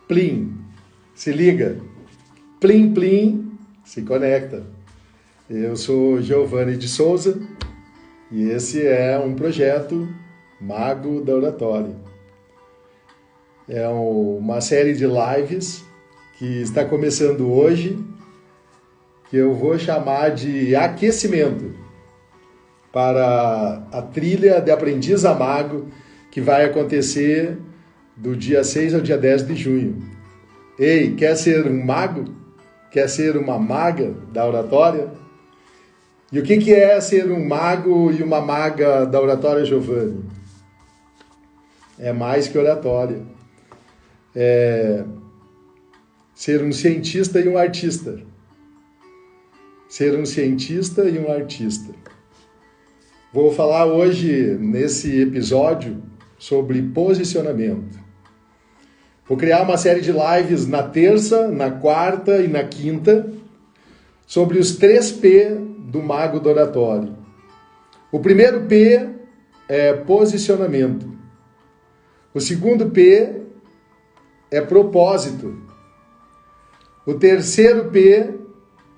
Plim, se liga. Plim, plim, se conecta. Eu sou Giovanni de Souza e esse é um projeto Mago da Oratória. É uma série de lives que está começando hoje, que eu vou chamar de aquecimento para a trilha de Aprendiz a Mago, que vai acontecer do dia 6 ao dia 10 de junho. Ei, quer ser um mago? Quer ser uma maga da oratória? E o que é ser um mago e uma maga da oratória, Giovanni? É mais que oratória. É ser um cientista e um artista. Ser um cientista e um artista. Vou falar hoje, nesse episódio, sobre posicionamento. Vou criar uma série de lives na terça, na quarta e na quinta sobre os 3 P do Mago do Oratório. O primeiro P é posicionamento. O segundo P é propósito. O terceiro P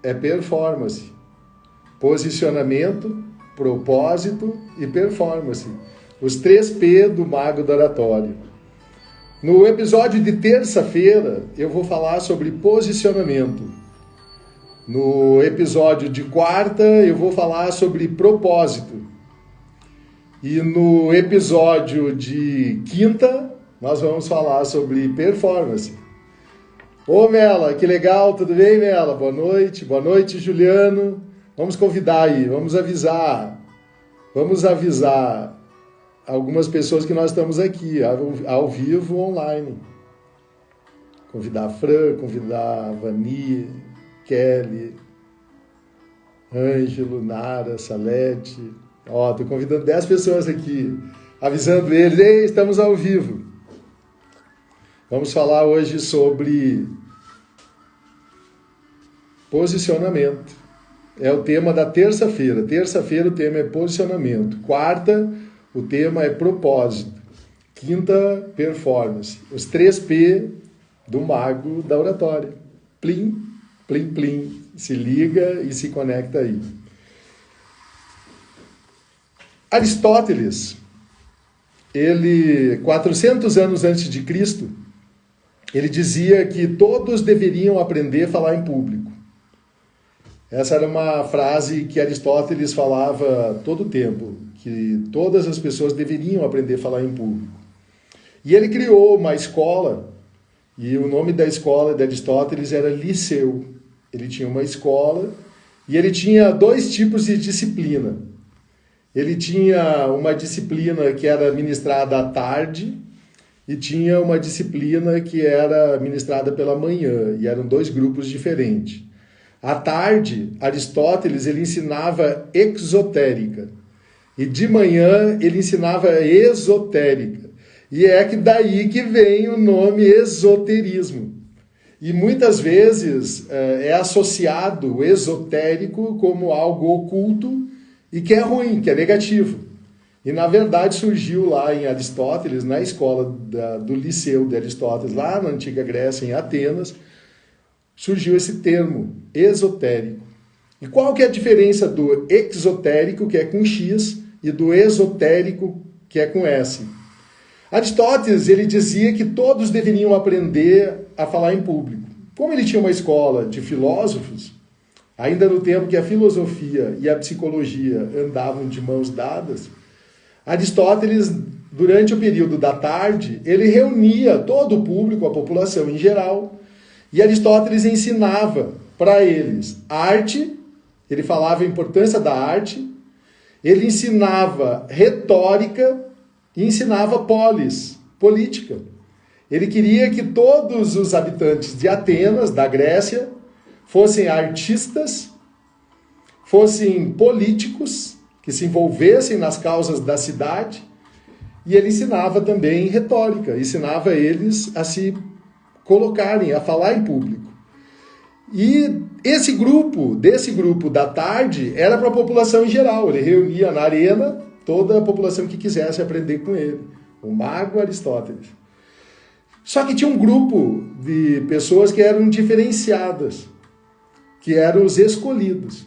é performance. Posicionamento, propósito e performance. Os 3 P do Mago do Oratório. No episódio de terça-feira, eu vou falar sobre posicionamento. No episódio de quarta, eu vou falar sobre propósito. E no episódio de quinta, nós vamos falar sobre performance. Ô Mela, que legal, tudo bem, Mela? Boa noite, Juliano. Vamos convidar aí, vamos avisar algumas pessoas que nós estamos aqui, ao vivo, online. Convidar a Fran, convidar a Vani, Kelly, Ângelo, Nara, Salete. Estou convidando 10 pessoas aqui, avisando eles, ei, estamos ao vivo. Vamos falar hoje sobre posicionamento. É o tema da terça-feira. Terça-feira o tema é posicionamento. Quarta, o tema é propósito. Quinta, performance. Os 3 P do Mago da Oratória. Plim, plim, plim. Se liga e se conecta aí. Aristóteles, 400 anos antes de Cristo, ele dizia que todos deveriam aprender a falar em público. Essa era uma frase que Aristóteles falava todo o tempo, que todas as pessoas deveriam aprender a falar em público. E ele criou uma escola, e o nome da escola de Aristóteles era Liceu. Ele tinha uma escola, e ele tinha 2 tipos de disciplina. Ele tinha uma disciplina que era ministrada à tarde, e tinha uma disciplina que era ministrada pela manhã, e eram 2 grupos diferentes. À tarde, Aristóteles ele ensinava exotérica. E de manhã ele ensinava esotérica. E é daí que vem o nome esoterismo. E muitas vezes é associado o esotérico como algo oculto e que é ruim, que é negativo. E na verdade surgiu lá em Aristóteles, na escola do Liceu de Aristóteles, lá na antiga Grécia, em Atenas, surgiu esse termo, esotérico. E qual que é a diferença do exotérico, que é com X, e do esotérico, que é com S? Aristóteles ele dizia que todos deveriam aprender a falar em público. Como ele tinha uma escola de filósofos, ainda no tempo que a filosofia e a psicologia andavam de mãos dadas, Aristóteles, durante o período da tarde, ele reunia todo o público, a população em geral, e Aristóteles ensinava para eles arte, ele falava a importância da arte, ele ensinava retórica e ensinava política. Ele queria que todos os habitantes de Atenas, da Grécia, fossem artistas, fossem políticos, que se envolvessem nas causas da cidade, e ele ensinava também retórica, ensinava eles a se colocarem, a falar em público. E desse grupo da tarde, era para a população em geral. Ele reunia na arena toda a população que quisesse aprender com ele. O mago Aristóteles. Só que tinha um grupo de pessoas que eram diferenciadas, que eram os escolhidos.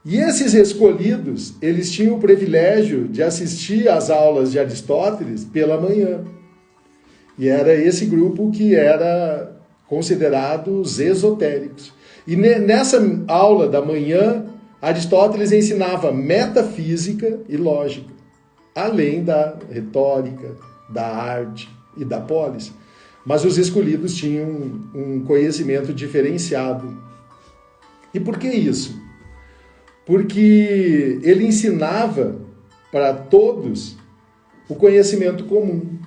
E esses escolhidos, eles tinham o privilégio de assistir às aulas de Aristóteles pela manhã. E era esse grupo que era considerado os esotéricos. E nessa aula da manhã, Aristóteles ensinava metafísica e lógica, além da retórica, da arte e da polis. Mas os escolhidos tinham um conhecimento diferenciado. E por que isso? Porque ele ensinava para todos o conhecimento comum.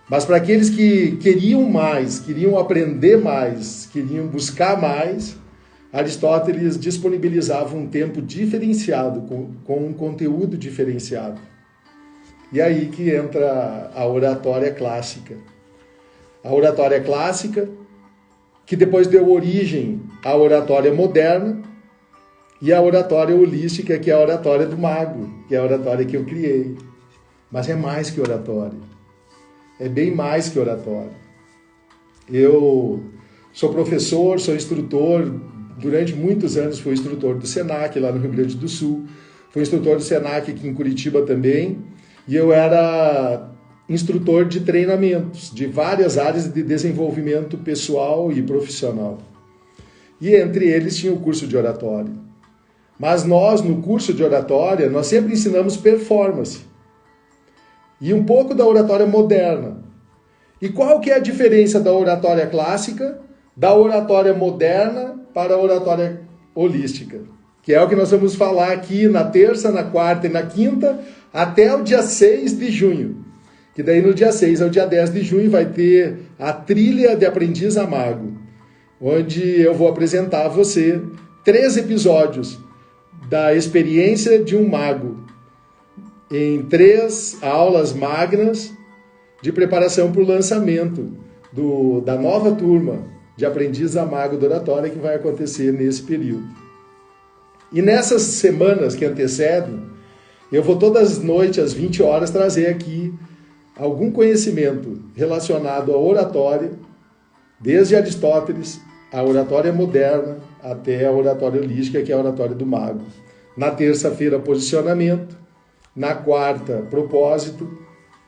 Mas para aqueles que queriam mais, queriam aprender mais, queriam buscar mais, Aristóteles disponibilizava um tempo diferenciado, com um conteúdo diferenciado. E aí que entra a oratória clássica. A oratória clássica, que depois deu origem à oratória moderna, e a oratória holística, que é a oratória do mago, que é a oratória que eu criei. Mas é mais que oratória. É bem mais que oratória. Eu sou professor, sou instrutor, durante muitos anos fui instrutor do SENAC, lá no Rio Grande do Sul. Fui instrutor do SENAC aqui em Curitiba também. E eu era instrutor de treinamentos, de várias áreas de desenvolvimento pessoal e profissional. E entre eles tinha o curso de oratória. Mas nós, no curso de oratória, nós sempre ensinamos performance. E um pouco da oratória moderna. E qual que é a diferença da oratória clássica, da oratória moderna para a oratória holística? Que é o que nós vamos falar aqui na terça, na quarta e na quinta, até o dia 6 de junho. Que daí no dia 6 ao dia 10 de junho vai ter a trilha de aprendiz a mago, onde eu vou apresentar a você 3 episódios da experiência de um mago, em 3 aulas magnas de preparação para o lançamento da nova turma de aprendiz a mago da oratória que vai acontecer nesse período. E nessas semanas que antecedem, eu vou todas as noites, às 20 horas, trazer aqui algum conhecimento relacionado à oratória, desde Aristóteles, a oratória moderna, até a oratória holística, que é a oratória do mago. Na terça-feira, posicionamento. Na quarta, propósito.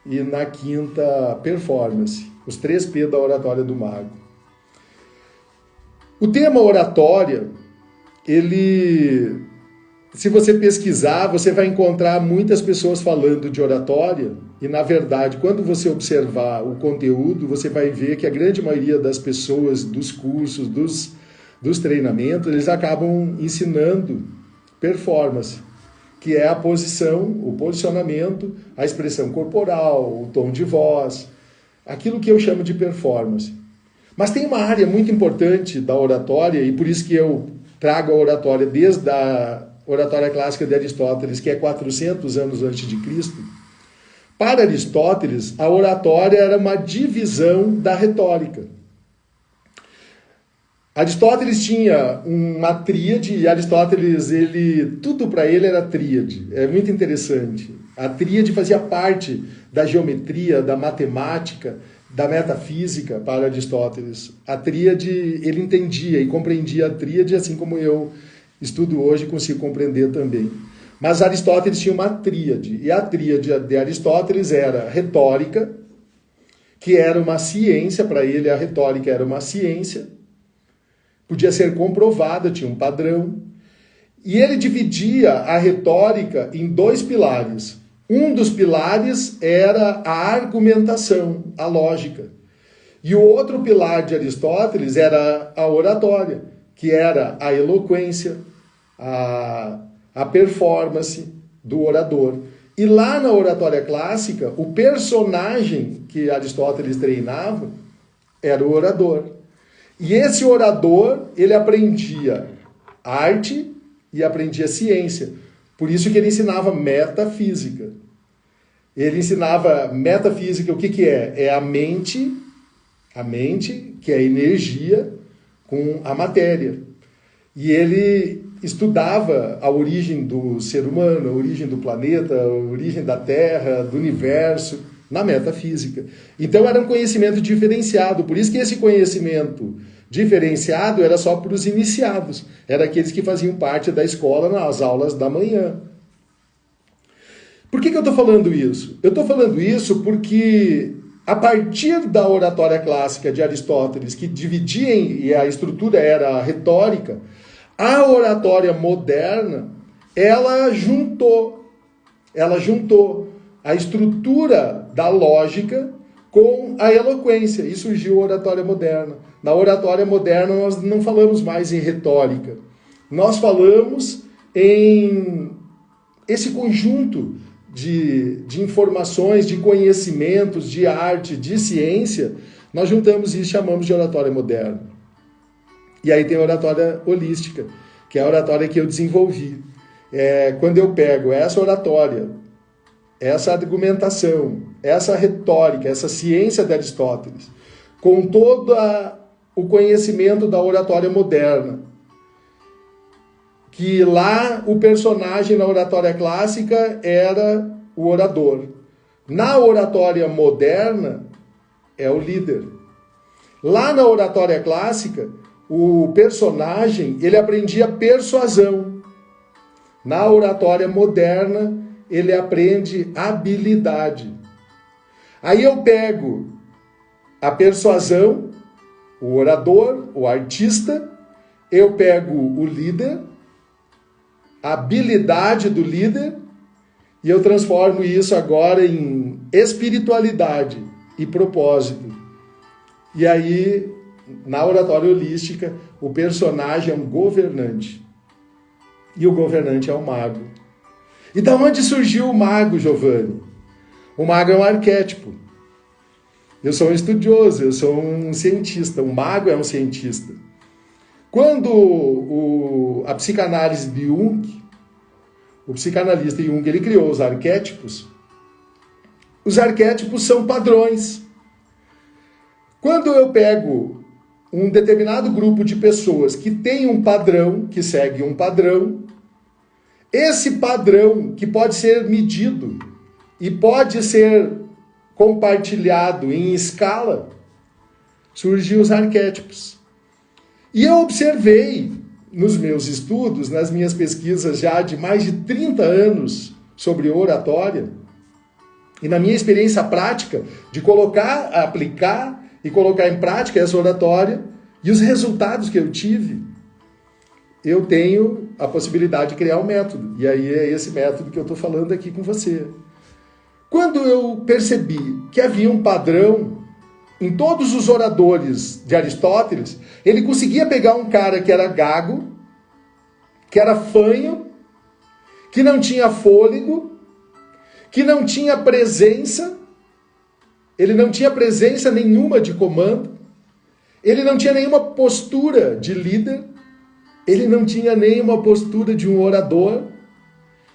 E na quinta, performance. Os 3 P da oratória do mago. O tema oratória, se você pesquisar, você vai encontrar muitas pessoas falando de oratória. E, na verdade, quando você observar o conteúdo, você vai ver que a grande maioria das pessoas, dos cursos, dos treinamentos, eles acabam ensinando performance, que é a posição, o posicionamento, a expressão corporal, o tom de voz, aquilo que eu chamo de performance. Mas tem uma área muito importante da oratória, e por isso que eu trago a oratória desde a oratória clássica de Aristóteles, que é 400 anos antes de Cristo. Para Aristóteles, a oratória era uma divisão da retórica. Aristóteles tinha uma tríade, e Aristóteles, tudo para ele era tríade. É muito interessante. A tríade fazia parte da geometria, da matemática, da metafísica para Aristóteles. A tríade, ele entendia e compreendia a tríade, assim como eu estudo hoje e consigo compreender também. Mas Aristóteles tinha uma tríade, e a tríade de Aristóteles era retórica, que era uma ciência, para ele a retórica era uma ciência, podia ser comprovada, tinha um padrão, e ele dividia a retórica em 2 pilares. Um dos pilares era a argumentação, a lógica, e o outro pilar de Aristóteles era a oratória, que era a eloquência, a performance do orador. E lá na oratória clássica, o personagem que Aristóteles treinava era o orador. E esse orador, ele aprendia arte e aprendia ciência. Por isso que ele ensinava metafísica. Ele ensinava metafísica, o que é? É a mente, que é a energia, com a matéria. E ele estudava a origem do ser humano, a origem do planeta, a origem da Terra, do universo, na metafísica. Então era um conhecimento diferenciado, por isso que esse conhecimento diferenciado era só para os iniciados, era aqueles que faziam parte da escola nas aulas da manhã. Por que eu estou falando isso? Eu estou falando isso porque a partir da oratória clássica de Aristóteles, que dividia e a estrutura era retórica, a oratória moderna, ela juntou a estrutura da lógica com a eloquência, e surgiu a oratória moderna. Na oratória moderna nós não falamos mais em retórica, nós falamos em esse conjunto de informações, de conhecimentos, de arte, de ciência, nós juntamos isso e chamamos de oratória moderna. E aí tem a oratória holística, que é a oratória que eu desenvolvi. Quando eu pego essa oratória, essa argumentação, essa retórica, essa ciência de Aristóteles, com todo o conhecimento da oratória moderna, que lá o personagem na oratória clássica era o orador. Na oratória moderna é o líder. Lá na oratória clássica, o personagem, ele aprendia persuasão. Na oratória moderna, ele aprende habilidade. Aí eu pego a persuasão, o orador, o artista, eu pego o líder, a habilidade do líder, e eu transformo isso agora em espiritualidade e propósito. E aí, na oratória holística, o personagem é um governante. E o governante é o mago. E da onde surgiu o mago, Giovanni? O mago é um arquétipo. Eu sou um estudioso, eu sou um cientista. O mago é um cientista. Quando a psicanálise de Jung, o psicanalista Jung, ele criou os arquétipos são padrões. Quando eu pego um determinado grupo de pessoas que tem um padrão, que segue um padrão, esse padrão que pode ser medido e pode ser compartilhado em escala, surgiu os arquétipos. E eu observei nos meus estudos, nas minhas pesquisas já de mais de 30 anos sobre oratória, e na minha experiência prática de aplicar e colocar em prática essa oratória, e os resultados que eu tive, eu tenho a possibilidade de criar um método. E aí é esse método que eu estou falando aqui com você. Quando eu percebi que havia um padrão em todos os oradores de Aristóteles, ele conseguia pegar um cara que era gago, que era fanho, que não tinha fôlego, que não tinha presença, ele não tinha presença nenhuma de comando, ele não tinha nenhuma postura de líder, ele não tinha nenhuma postura de um orador,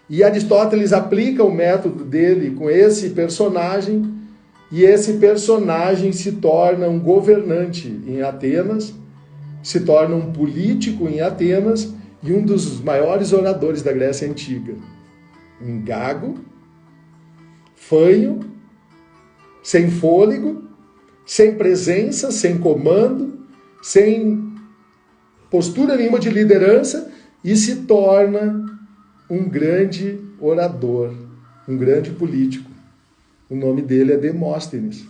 e Aristóteles aplica o método dele com esse personagem, e esse personagem se torna um governante em Atenas, se torna um político em Atenas e um dos maiores oradores da Grécia Antiga. Um gago, fanho, sem fôlego, sem presença, sem comando, sem postura nenhuma de liderança, e se torna um grande orador, um grande político. O nome dele é Demóstenes.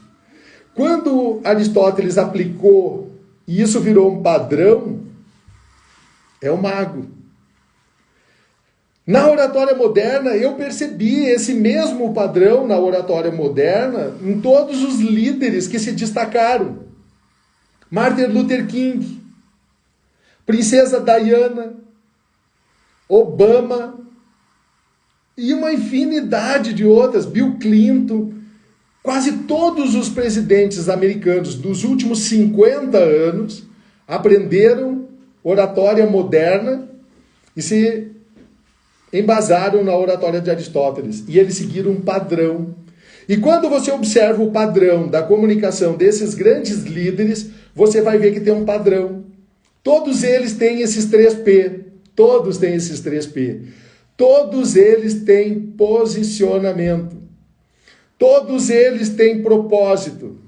Quando Aristóteles aplicou, e isso virou um padrão, é o mago. Na oratória moderna, eu percebi esse mesmo padrão na oratória moderna em todos os líderes que se destacaram. Martin Luther King, Princesa Diana, Obama, e uma infinidade de outras, Bill Clinton, quase todos os presidentes americanos dos últimos 50 anos aprenderam oratória moderna e se embasaram na oratória de Aristóteles. E eles seguiram um padrão. E quando você observa o padrão da comunicação desses grandes líderes, você vai ver que tem um padrão. Todos eles têm esses 3P. Todos têm esses 3P. Todos eles têm posicionamento. Todos eles têm propósito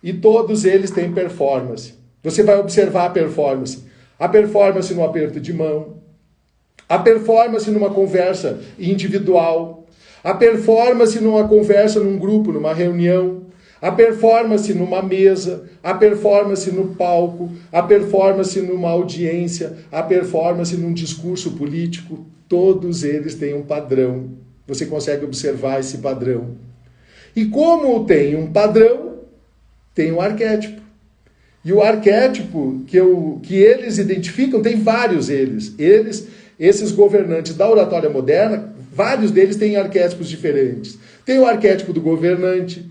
e todos eles têm performance. Você vai observar a performance. A performance no aperto de mão, a performance numa conversa individual, a performance numa conversa num grupo, numa reunião, a performance numa mesa, a performance no palco, a performance numa audiência, a performance num discurso político. Todos eles têm um padrão. Você consegue observar esse padrão. E como tem um padrão, tem um arquétipo. E o arquétipo que eles identificam, tem vários esses governantes da oratória moderna, vários deles têm arquétipos diferentes. Tem o arquétipo do governante,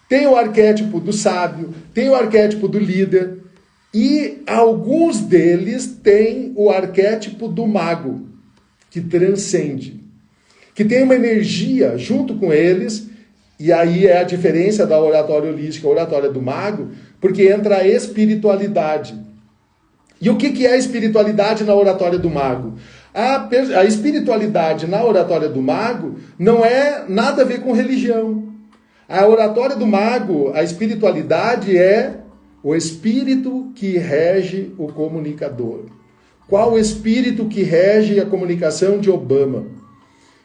tem o arquétipo do sábio, tem o arquétipo do líder, e alguns deles têm o arquétipo do mago, que transcende, que tem uma energia junto com eles, e aí é a diferença da oratória holística, a oratória do mago, porque entra a espiritualidade. E o que é a espiritualidade na oratória do mago? A espiritualidade na oratória do mago não é nada a ver com religião. A oratória do mago, a espiritualidade é o espírito que rege o comunicador. Qual o espírito que rege a comunicação de Obama?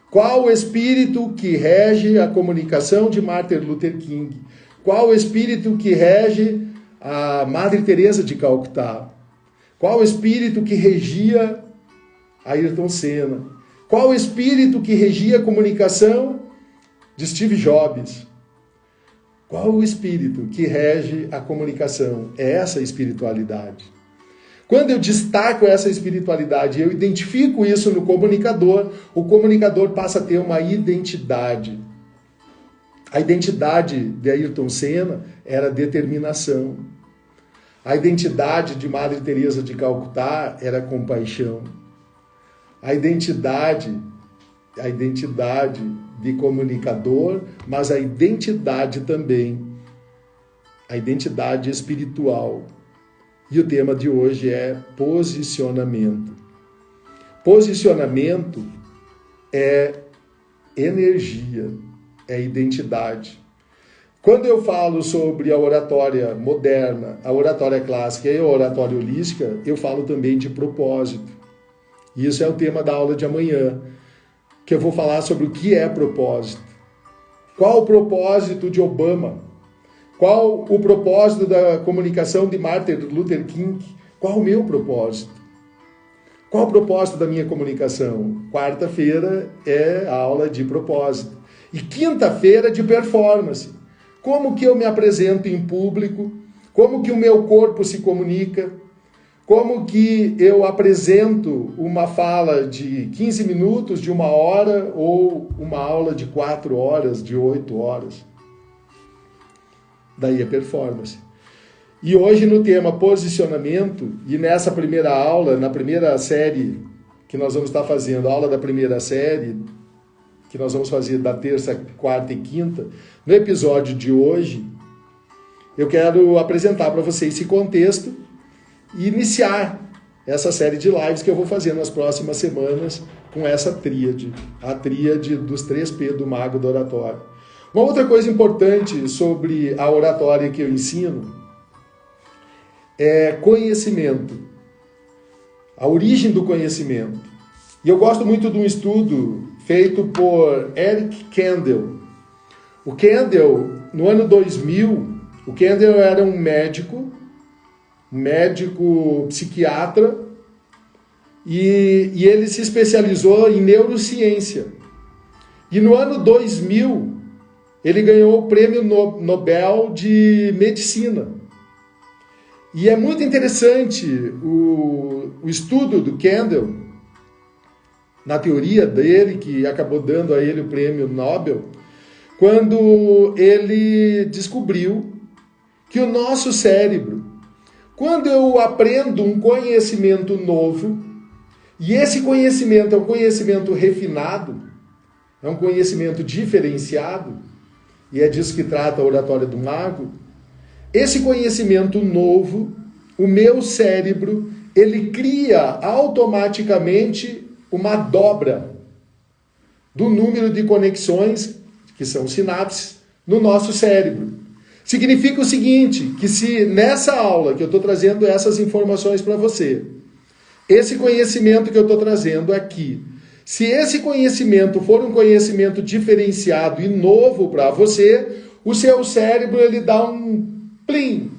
Qual o espírito que rege a comunicação de Martin Luther King? Qual o espírito que rege a Madre Teresa de Calcutá? Qual o espírito que regia Ayrton Senna? Qual o espírito que regia a comunicação de Steve Jobs? Qual o espírito que rege a comunicação? É essa espiritualidade. Quando eu destaco essa espiritualidade, eu identifico isso no comunicador, o comunicador passa a ter uma identidade. A identidade de Ayrton Senna era determinação. A identidade de Madre Teresa de Calcutá era compaixão. A identidade de comunicador, mas a identidade também, a identidade espiritual. E o tema de hoje é posicionamento. Posicionamento é energia, é identidade. Quando eu falo sobre a oratória moderna, a oratória clássica e a oratória holística, eu falo também de propósito. E isso é o tema da aula de amanhã, que eu vou falar sobre o que é propósito. Qual o propósito de Obama? Qual o propósito da comunicação de Martin Luther King? Qual o meu propósito? Qual o propósito da minha comunicação? Quarta-feira é a aula de propósito. E quinta-feira de performance. Como que eu me apresento em público? Como que o meu corpo se comunica? Como que eu apresento uma fala de 15 minutos, de 1 hora, ou uma aula de 4 horas, de 8 horas? Daí a performance. E hoje no tema posicionamento, e nessa primeira aula, na primeira série que nós vamos estar fazendo, a aula da primeira série, que nós vamos fazer da terça, quarta e quinta, no episódio de hoje, eu quero apresentar para vocês esse contexto e iniciar essa série de lives que eu vou fazer nas próximas semanas com essa tríade, a tríade dos 3P do Mago do Oratório. Uma outra coisa importante sobre a oratória que eu ensino é conhecimento, a origem do conhecimento. E eu gosto muito de um estudo feito por Eric Kandel. O Kandel, no ano 2000, o Kandel era um médico psiquiatra, e ele se especializou em neurociência. E no ano 2000, ele ganhou o Prêmio Nobel de Medicina. E é muito interessante o estudo do Kandel, na teoria dele, que acabou dando a ele o Prêmio Nobel, quando ele descobriu que o nosso cérebro, quando eu aprendo um conhecimento novo, e esse conhecimento é um conhecimento refinado, é um conhecimento diferenciado, e é disso que trata a oratória do mago, esse conhecimento novo, o meu cérebro, ele cria automaticamente uma dobra do número de conexões, que são sinapses, no nosso cérebro. Significa o seguinte, que se nessa aula que eu estou trazendo essas informações para você, esse conhecimento que eu estou trazendo aqui, se esse conhecimento for um conhecimento diferenciado e novo para você, o seu cérebro ele dá um plim,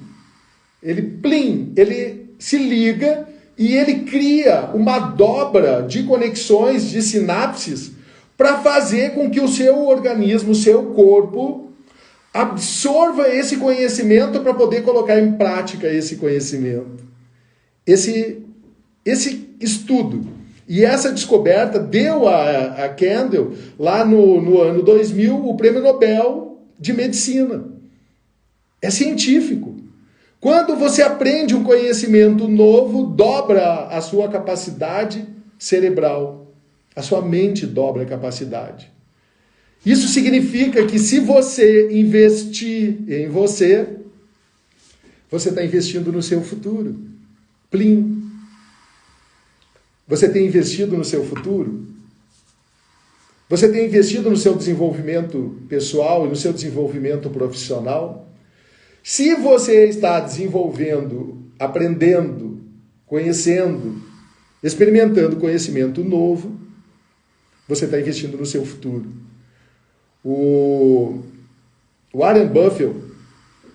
ele se liga e ele cria uma dobra de conexões, de sinapses, para fazer com que o seu organismo, o seu corpo, absorva esse conhecimento para poder colocar em prática esse conhecimento. Esse estudo e essa descoberta deu a Kendall, lá no ano 2000, o Prêmio Nobel de Medicina. É científico. Quando você aprende um conhecimento novo, dobra a sua capacidade cerebral. A sua mente dobra a capacidade. Isso significa que se você investir em você, você está investindo no seu futuro. Plim. Você tem investido no seu futuro? Você tem investido no seu desenvolvimento pessoal e no seu desenvolvimento profissional? Se você está desenvolvendo, aprendendo, conhecendo, experimentando conhecimento novo, você está investindo no seu futuro. O Warren Buffett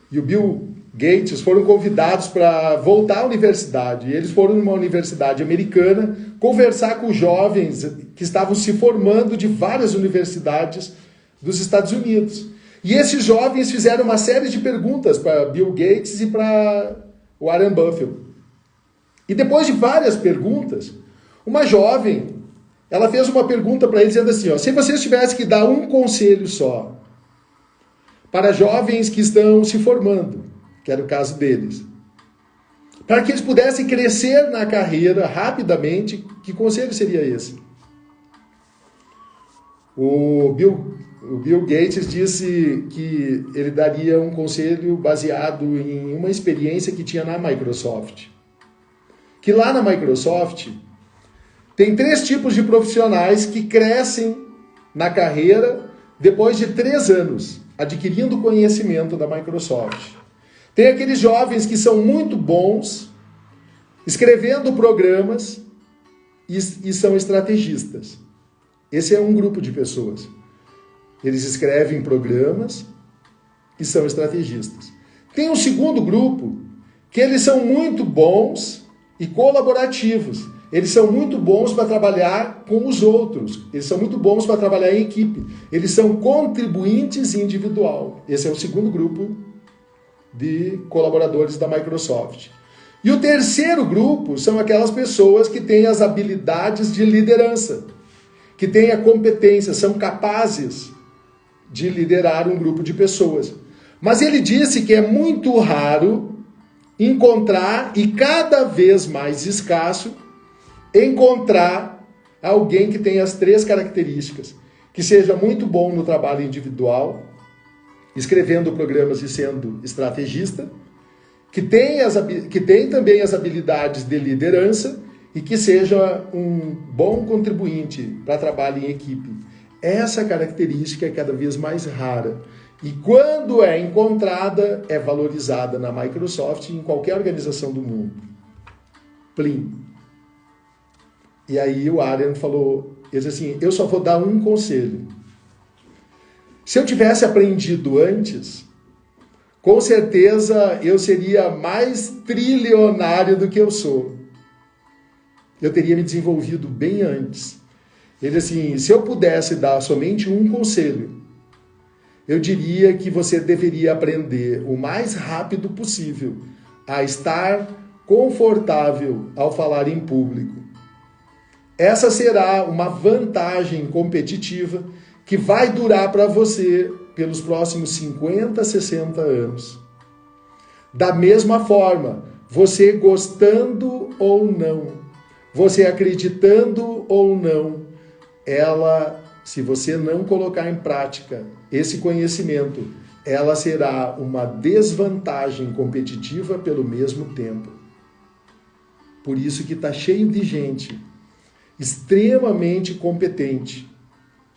e o Bill Gates foram convidados para voltar à universidade. E eles foram numa universidade americana conversar com jovens que estavam se formando de várias universidades dos Estados Unidos. E esses jovens fizeram uma série de perguntas para Bill Gates e para Warren Buffett. E depois de várias perguntas, uma jovem, ela fez uma pergunta para eles dizendo assim, ó, se vocês tivessem que dar um conselho só para jovens que estão se formando, que era o caso deles, para que eles pudessem crescer na carreira rapidamente, que conselho seria esse? O Bill Gates disse que ele daria um conselho baseado em uma experiência que tinha na Microsoft. Que lá na Microsoft tem 3 tipos de profissionais que crescem na carreira depois de 3 anos, adquirindo conhecimento da Microsoft. Tem aqueles jovens que são muito bons, escrevendo programas e são estrategistas. Esse é um grupo de pessoas. Eles escrevem programas e são estrategistas. Tem um segundo grupo que eles são muito bons e colaborativos. Eles são muito bons para trabalhar com os outros. Eles são muito bons para trabalhar em equipe. Eles são contribuintes individual. Esse é o segundo grupo de colaboradores da Microsoft. E o terceiro grupo são aquelas pessoas que têm as habilidades de liderança, que têm a competência, são capazes de liderar um grupo de pessoas. Mas ele disse que é muito raro encontrar, e cada vez mais escasso, encontrar alguém que tenha as 3 características, que seja muito bom no trabalho individual, escrevendo programas e sendo estrategista, que tem também as habilidades de liderança e que seja um bom contribuinte para trabalho em equipe. Essa característica é cada vez mais rara e quando é encontrada, é valorizada na Microsoft e em qualquer organização do mundo. Plim. E aí o Warren falou, ele disse assim, eu só vou dar um conselho. Se eu tivesse aprendido antes, com certeza eu seria mais trilionário do que eu sou. Eu teria me desenvolvido bem antes. Ele assim, se eu pudesse dar somente um conselho, eu diria que você deveria aprender o mais rápido possível a estar confortável ao falar em público. Essa será uma vantagem competitiva que vai durar para você pelos próximos 50, 60 anos. Da mesma forma, você gostando ou não, você acreditando ou não, se você não colocar em prática esse conhecimento, ela será uma desvantagem competitiva pelo mesmo tempo. Por isso que está cheio de gente extremamente competente.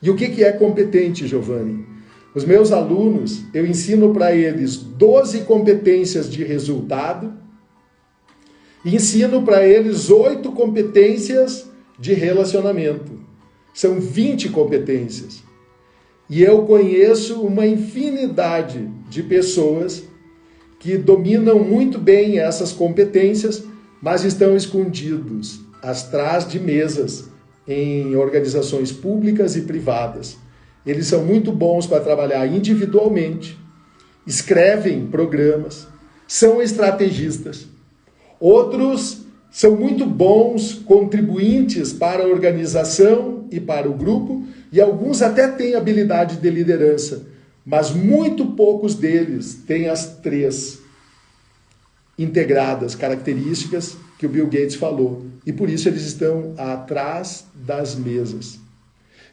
E o que é competente, Giovanni? Os meus alunos, eu ensino para eles 12 competências de resultado e ensino para eles 8 competências de relacionamento. São 20 competências. E eu conheço uma infinidade de pessoas que dominam muito bem essas competências, mas estão escondidos atrás de mesas em organizações públicas e privadas. Eles são muito bons para trabalhar individualmente, escrevem programas, são estrategistas. Outros são muito bons contribuintes para a organização e para o grupo, e alguns até têm habilidade de liderança, mas muito poucos deles têm as 3 integradas características que o Bill Gates falou. E por isso eles estão atrás das mesas.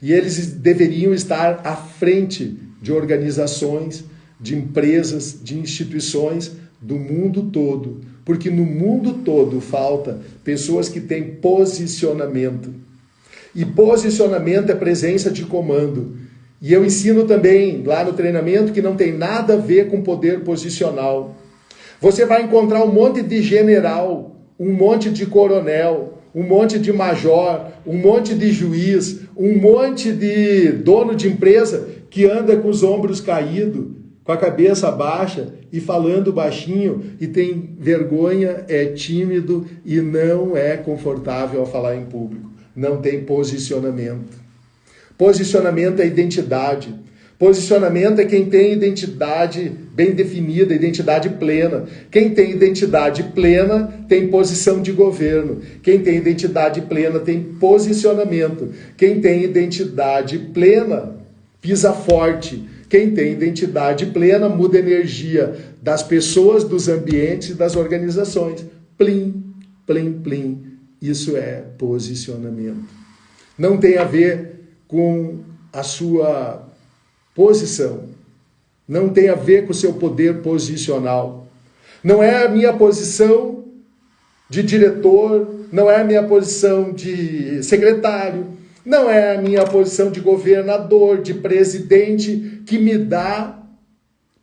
E eles deveriam estar à frente de organizações, de empresas, de instituições do mundo todo. Porque no mundo todo falta pessoas que têm posicionamento. E posicionamento é presença de comando. E eu ensino também lá no treinamento que não tem nada a ver com poder posicional. Você vai encontrar um monte de general, um monte de coronel, um monte de major, um monte de juiz, um monte de dono de empresa que anda com os ombros caídos, com a cabeça baixa e falando baixinho e tem vergonha, é tímido e não é confortável a falar em público. Não tem posicionamento. Posicionamento é identidade. Posicionamento é quem tem identidade bem definida, identidade plena. Quem tem identidade plena tem posição de governo. Quem tem identidade plena tem posicionamento. Quem tem identidade plena pisa forte. Quem tem identidade plena muda a energia das pessoas, dos ambientes e das organizações. Plim, plim, plim. Isso é posicionamento. Não tem a ver com a sua posição. Não tem a ver com o seu poder posicional. Não é a minha posição de diretor, não é a minha posição de secretário, não é a minha posição de governador, de presidente, que me dá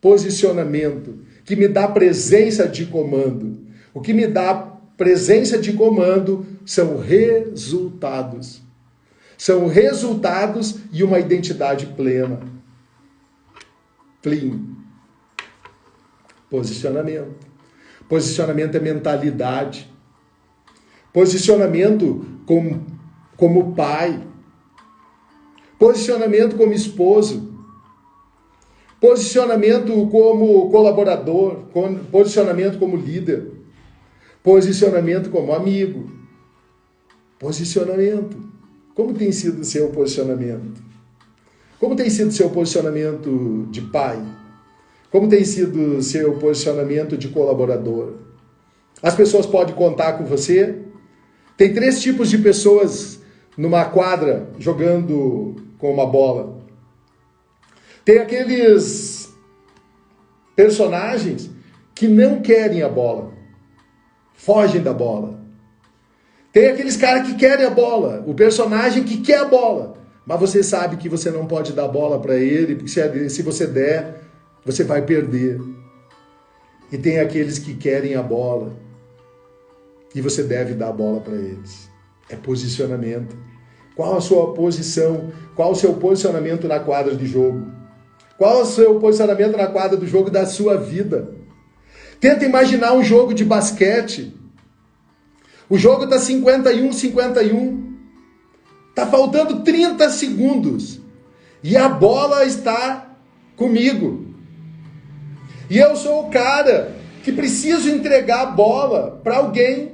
posicionamento, que me dá presença de comando. O que me dá presença de comando são resultados. São resultados e uma identidade plena. Plim. Posicionamento. Posicionamento é mentalidade. Posicionamento como pai. Posicionamento como esposo. Posicionamento como colaborador. Posicionamento como líder. Posicionamento como amigo. Posicionamento. Como tem sido o seu posicionamento? Como tem sido o seu posicionamento de pai? Como tem sido o seu posicionamento de colaborador? As pessoas podem contar com você? Tem 3 tipos de pessoas numa quadra jogando com uma bola. Tem aqueles personagens que não querem a bola, fogem da bola. Tem aqueles caras que querem a bola, o personagem que quer a bola, mas você sabe que você não pode dar bola para ele, porque se você der, você vai perder. E tem aqueles que querem a bola, e você deve dar a bola para eles. É posicionamento. Qual a sua posição? Qual o seu posicionamento na quadra de jogo? Qual o seu posicionamento na quadra do jogo da sua vida? Tenta imaginar um jogo de basquete. O jogo está 51-51. Está faltando 30 segundos. E a bola está comigo. E eu sou o cara que preciso entregar a bola para alguém.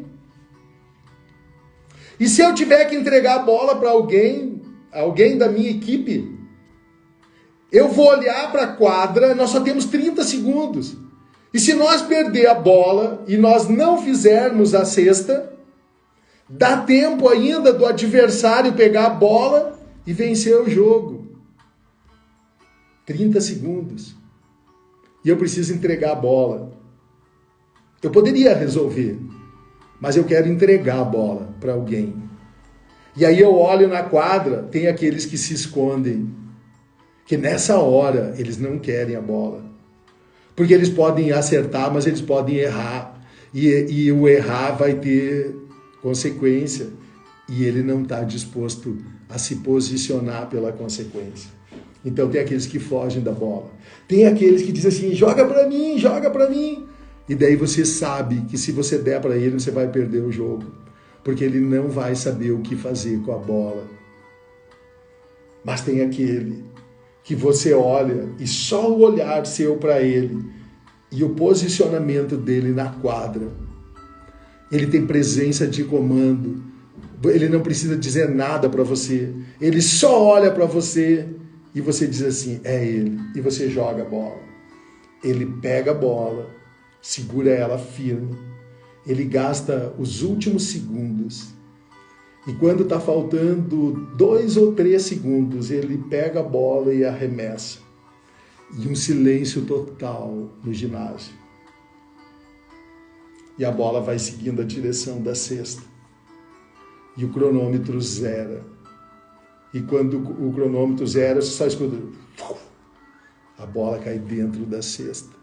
E se eu tiver que entregar a bola para alguém da minha equipe, eu vou olhar para a quadra, nós só temos 30 segundos. E se nós perder a bola e nós não fizermos a cesta, dá tempo ainda do adversário pegar a bola e vencer o jogo. 30 segundos. E eu preciso entregar a bola. Eu poderia resolver, mas eu quero entregar a bola para alguém. E aí eu olho na quadra, tem aqueles que se escondem. que nessa hora eles não querem a bola. Porque eles podem acertar, mas eles podem errar. E o errar vai ter consequência. E ele não está disposto a se posicionar pela consequência. Então tem aqueles que fogem da bola. Tem aqueles que dizem assim, joga para mim, joga para mim. E daí você sabe que se você der para ele, você vai perder o jogo. Porque ele não vai saber o que fazer com a bola. Mas tem aquele que você olha e só o olhar seu para ele e o posicionamento dele na quadra. Ele tem presença de comando. Ele não precisa dizer nada para você. Ele só olha para você e você diz assim, é ele. E você joga a bola. Ele pega a bola, segura ela firme. Ele gasta os últimos segundos. E quando está faltando 2 ou 3 segundos, ele pega a bola e arremessa. E um silêncio total no ginásio. E a bola vai seguindo a direção da cesta. E o cronômetro zera. E quando o cronômetro zera, você só escuta. A bola cai dentro da cesta.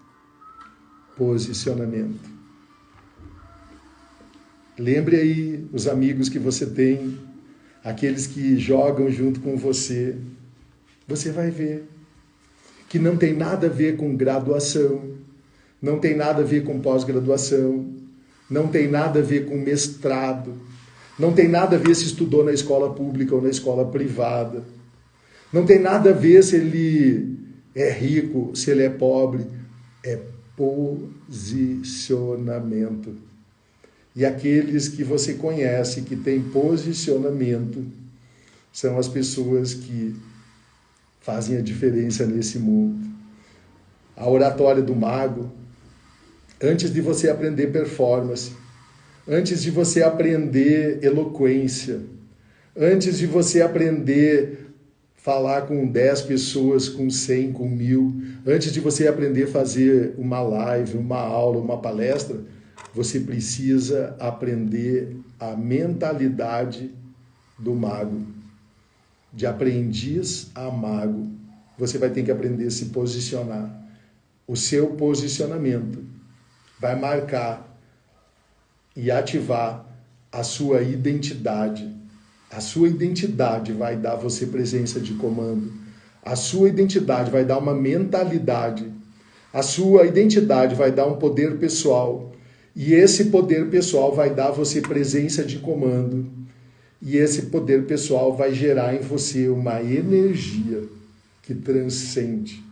Posicionamento. Lembre aí os amigos que você tem, aqueles que jogam junto com você. Você vai ver que não tem nada a ver com graduação, não tem nada a ver com pós-graduação, não tem nada a ver com mestrado, não tem nada a ver se estudou na escola pública ou na escola privada, não tem nada a ver se ele é rico, se ele é pobre, é posicionamento. E aqueles que você conhece, que têm posicionamento, são as pessoas que fazem a diferença nesse mundo. A oratória do mago, antes de você aprender performance, antes de você aprender eloquência, antes de você aprender falar com 10 pessoas, com 100, com 1000, antes de você aprender a fazer uma live, uma aula, uma palestra, você precisa aprender a mentalidade do mago. De aprendiz a mago. Você vai ter que aprender a se posicionar. O seu posicionamento vai marcar e ativar a sua identidade. A sua identidade vai dar a você presença de comando. A sua identidade vai dar uma mentalidade. A sua identidade vai dar um poder pessoal. E esse poder pessoal vai dar a você presença de comando. E esse poder pessoal vai gerar em você uma energia que transcende.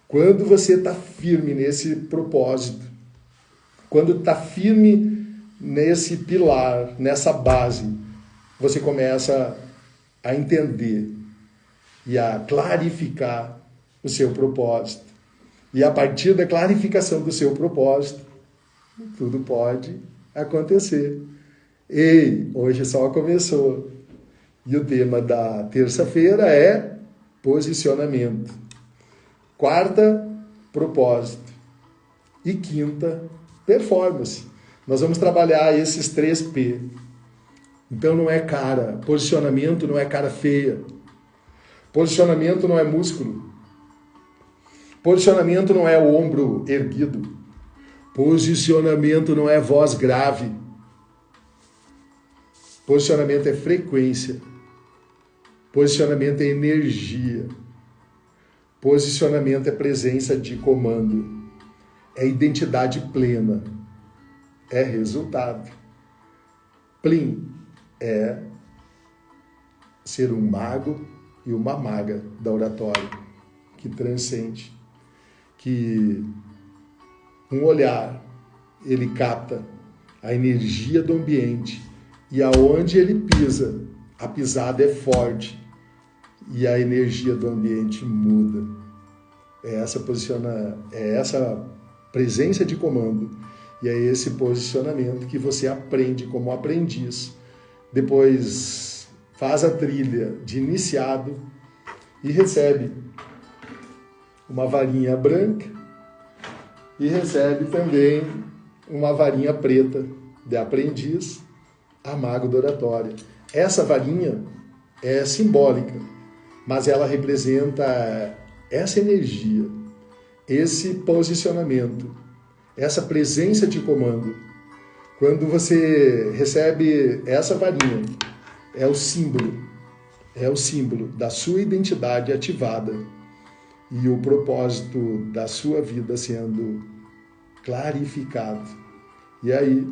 Quando você está firme nesse propósito, quando está firme nesse pilar, nessa base, você começa a entender e a clarificar o seu propósito. E a partir da clarificação do seu propósito, tudo pode acontecer. Ei, hoje só começou. E o tema da terça-feira é posicionamento. Quarta, propósito. E quinta, performance. Nós vamos trabalhar esses 3 P. Então não é cara. Posicionamento não é cara feia. Posicionamento não é músculo. Posicionamento não é o ombro erguido. Posicionamento não é voz grave. Posicionamento é frequência. Posicionamento é energia. Posicionamento é presença de comando. É identidade plena. É resultado. Plim é ser um mago e uma maga da oratória que transcende, que um olhar, ele capta a energia do ambiente e aonde ele pisa, a pisada é forte e a energia do ambiente muda. É essa presença de comando e é esse posicionamento que você aprende como aprendiz. Depois faz a trilha de iniciado e recebe uma varinha branca e recebe também uma varinha preta de aprendiz a mago da oratória. Essa varinha é simbólica, mas ela representa essa energia, esse posicionamento, essa presença de comando, quando você recebe essa varinha, é o símbolo da sua identidade ativada e o propósito da sua vida sendo clarificado. E aí,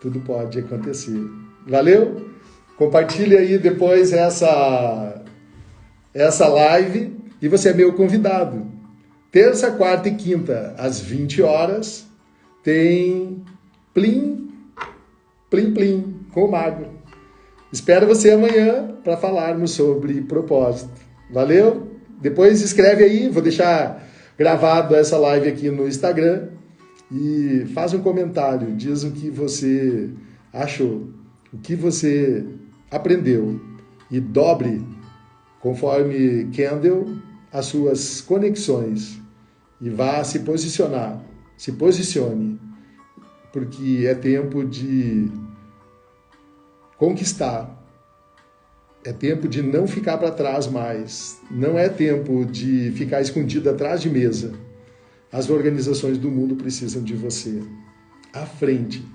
tudo pode acontecer. Valeu? Compartilhe aí depois essa live e você é meu convidado. Terça, quarta e quinta, às 20 horas, tem Plim, Plim Plim, com o Mago. Espero você amanhã para falarmos sobre propósito. Valeu? Depois escreve aí, vou deixar gravado essa live aqui no Instagram e faz um comentário, diz o que você achou, o que você aprendeu e dobre, conforme Kendall, as suas conexões e vá se posicionar, se posicione, porque é tempo de conquistar, é tempo de não ficar para trás mais, não é tempo de ficar escondido atrás de mesa. As organizações do mundo precisam de você, à frente,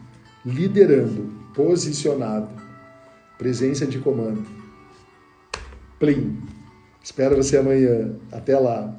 liderando, posicionado, presença de comando. Plim! Espero você amanhã. Até lá!